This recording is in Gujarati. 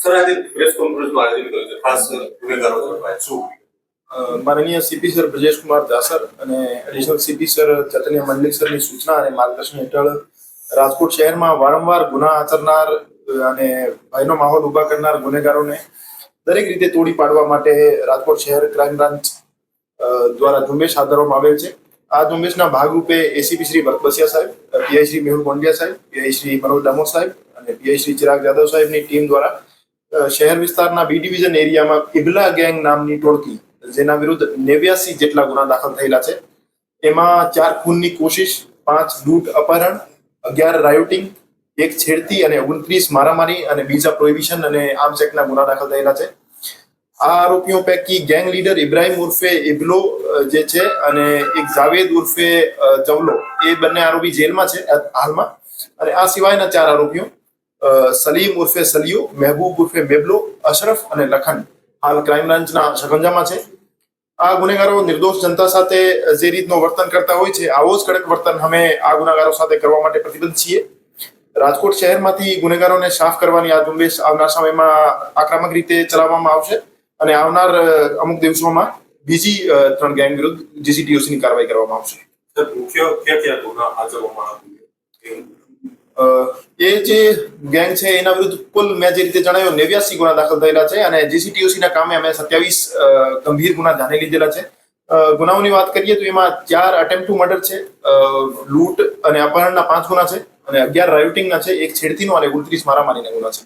સર, આજે પ્રેસ કોન્ફરન્સનું આયોજન કર્યું છે, ખાસ ગુનેગારો ઝડપાયા. શું માનનીય સીપી સર બ્રજેશ કુમાર દાસર અને એડિશનલ સીપી સર ચૈતન્ય મંડલિક સરની સૂચના અને માર્ગદર્શન હેઠળ રાજકોટ શહેરમાં વારંવાર ગુના આચરનાર અને ભયનો માહોલ ઉભા કરનાર ગુનેગારોને દરેક રીતે તોડી પાડવા માટે રાજકોટ શહેર ક્રાઇમ બ્રાન્ચ દ્વારા ઝુંબેશ હાથ ધરવામાં આવેલ છે. આ ઝુંબેશના ભાગરૂપે એસીપી શ્રી ભરત બસિયા સાહેબ, પીઆઈ શ્રી મેહુલ ગોંડિયા સાહેબ, પીઆઈ શ્રી મનોજ દામોર સાહેબ અને પીઆઈ શ્રી ચિરાગ જાદવ સાહેબની ટીમ દ્વારા શહેર વિસ્તારના બી ડિવિઝન એરિયામાં ઇબલા ગેંગ નામની ટોળકી, જેના વિરુદ્ધ 89 જેટલા ગુના દાખલ થયેલા છે, એમાં 4 ખૂનની કોશિશ, 5 લૂંટ અપહરણ, 11 રાયોટિંગ, 1 છેડતી અને 29 મારામારી અને બીજા પ્રોહિબિશન અને આર્મ્સ એક્ટના ગુના દાખલ થયેલા છે. આ આરોપીઓ પૈકી ગેંગ લીડર ઇબ્રાહિમ ઉર્ફે ઇબલો જે છે અને એક જાવેદ ઉર્ફે જવલો, એ બંને આરોપી જેલમાં છે હાલમાં. અને આ સિવાયના 4 આરોપીઓ સલીમ ઉર્ફે સલિયો, મહેબૂબ ઉર્ફે મેબલો, અશરફ અને લખન હાલ ક્રાઇમ બ્રાન્ચના શકંજામાં છે. આ ગુનેગારો નિર્દોષ જનતા સાથે જે રીતનું વર્તન કરતા હોય છે, આવો જ કડક વર્તન અમે આ ગુનેગારો સાથે કરવા માટે પ્રતિબદ્ધ છીએ. રાજકોટ શહેરમાંથી ગુનેગારોને સાફ કરવાની આ ઝુંબેશ આવનાર સમયમાં આક્રમક રીતે ચલાવવામાં આવશે અને આવનાર અમુક દિવસોમાં બીજી 3 ગેંગ વિરુદ્ધ જીસીટીઓસીની કાર્યવાહી કરવામાં આવશે. સર, મુખ્ય ક્યાં ગુના આચરવામાં એ જે ગેંગ છે એના વિરુદ્ધ કુલ મેં જે રીતે જણાવ્યું 89 ગુના દાખલ થયેલા છે અને જીસીટીઓસી ના કામે અમે 27 ગંભીર ગુના ધ્યાને લીધેલા છે. ગુનાઓની વાત કરીએ તો એમાં 4 અટેમ્પ્ટ ટુ મર્ડર છે, લૂંટ અને અપહરણના 5 ગુના છે અને 11 રાયોટિંગના છે, 1 છેડતીનો અને 29 મારામારીના ગુના છે.